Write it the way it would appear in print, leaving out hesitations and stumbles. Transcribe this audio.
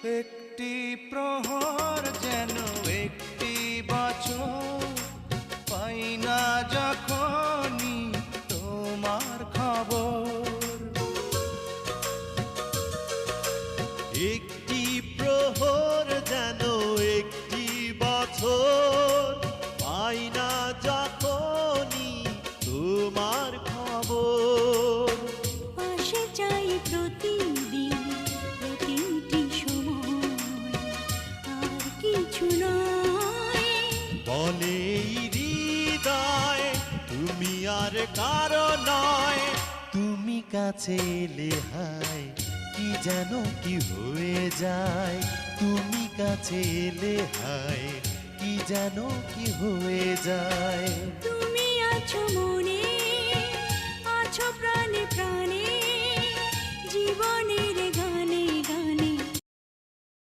একটি প্রহর যেন একটি বছর, পাই না যখনই তোমার খবর। একটি প্রহর যেন একটি বছর, পাই না যখনই তোমার খবর। পাশে চাই প্রতিদিন প্রতিটি সময়, আর কিছু নয়। বলে হৃদয় তুমি আর কারো নয়, তুমি কাছে এলে হায় কি যেন কি হয়ে যায়। তুমি কাছে এলে হায় কি যেন কি হয়ে যায়। তুমি আছো মনে, আছো প্রাণে প্রাণে, জীবনের